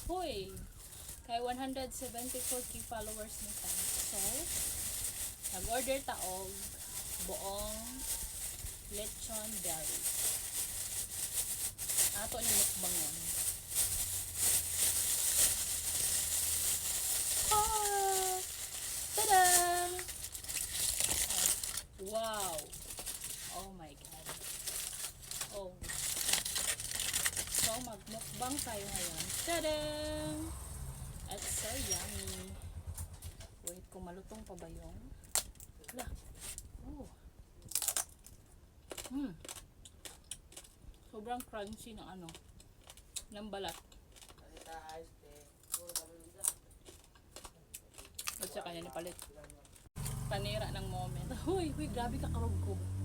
Hoy! Kay 174k followers na ta. So, nag-order ta og buong lechon belly. Ato ni mukbangon. Ah! Tada! Wow! Oh my God. Oh. So, magmukbang tayo ngayon. Tadang! It's so yummy. Wait, kung malutong pa ba yung? Wala. Oh. Sobrang crunchy ng ano, ng balat. At saka niya nipalit. Panira ng moment. Huy, grabe ka karugkog.